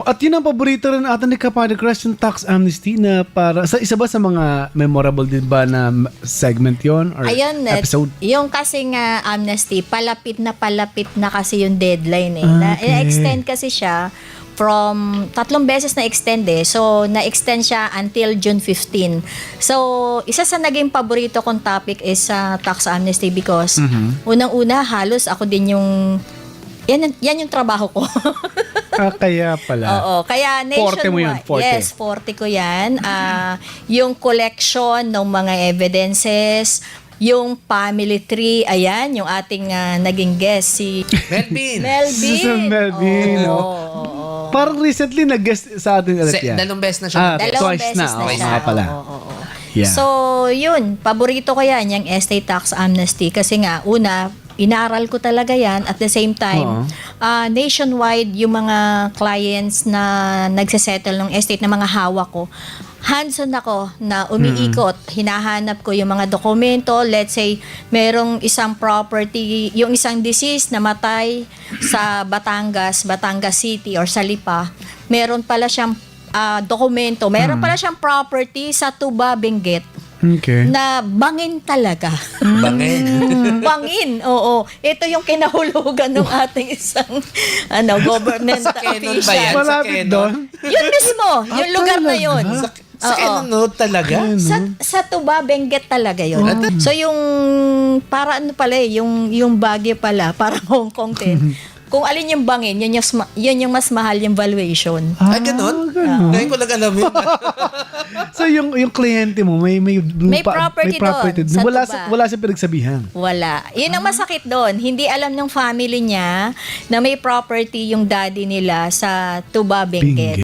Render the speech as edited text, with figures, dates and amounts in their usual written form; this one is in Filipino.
At yun ang paborito rin ata ni Kapatid Crush, yung tax amnesty na para sa isa ba sa mga memorable din ba na segment yon or Ayun, episode? yung kasing amnesty, palapit na kasi yung deadline eh. Okay. Na-extend kasi siya from 3 beses na-extend eh. So, na-extend siya until June 15. So, isa sa naging paborito kong topic is tax amnesty because unang-una halos ako din yung yan yung trabaho ko. Kaya pala. Oo, kaya nationwide. 40 mo yun, 40. Yes, 40 ko yan. Yung collection ng mga evidences, yung family tree, ayan, yung ating naging guest, si Melvin. Susan Melvin, Oo, no? oo. Parang recently nag-guest sa atin ulit yan. Dalawang beses na siya. Dalawang twice beses na. na Okay, siya. nga pala. Oo. Yeah. So, yun, paborito ko yan, yung estate tax amnesty. Kasi nga, una, inaral ko talaga yan. At the same time, nationwide, yung mga clients na nagsisettle ng estate na mga hawak ko, hands-on ako na umiikot. Hinahanap ko yung mga dokumento. Let's say, merong isang property, yung isang deceased na matay sa Batangas City or sa Lipa. Meron pala siyang dokumento. Meron pala siyang property sa Tuba, Benguet Okay. na bangin talaga. Bangin. Bangin, oo. Ito yung kinahulugan ng ating isang government Kenon ba yan? official. Malapit doon. Yun mismo, yung lugar na yun. Sa Kenon talaga? Sa Tuba, Benguet talaga yun. So yung, para ano pala yung Baguio pala, parang Hong Kong din. Kung alin yung bangin, yun yung mas mahal yung valuation. Ay, ganun? Ngayon ko lang alam yun. So yung kliyente mo may lupa, May property doon, sa Wala Tuba. wala sa pinagsabihan. Wala. Yun ang masakit doon. Hindi alam ng family niya na may property yung daddy nila sa Tuba, Benguet.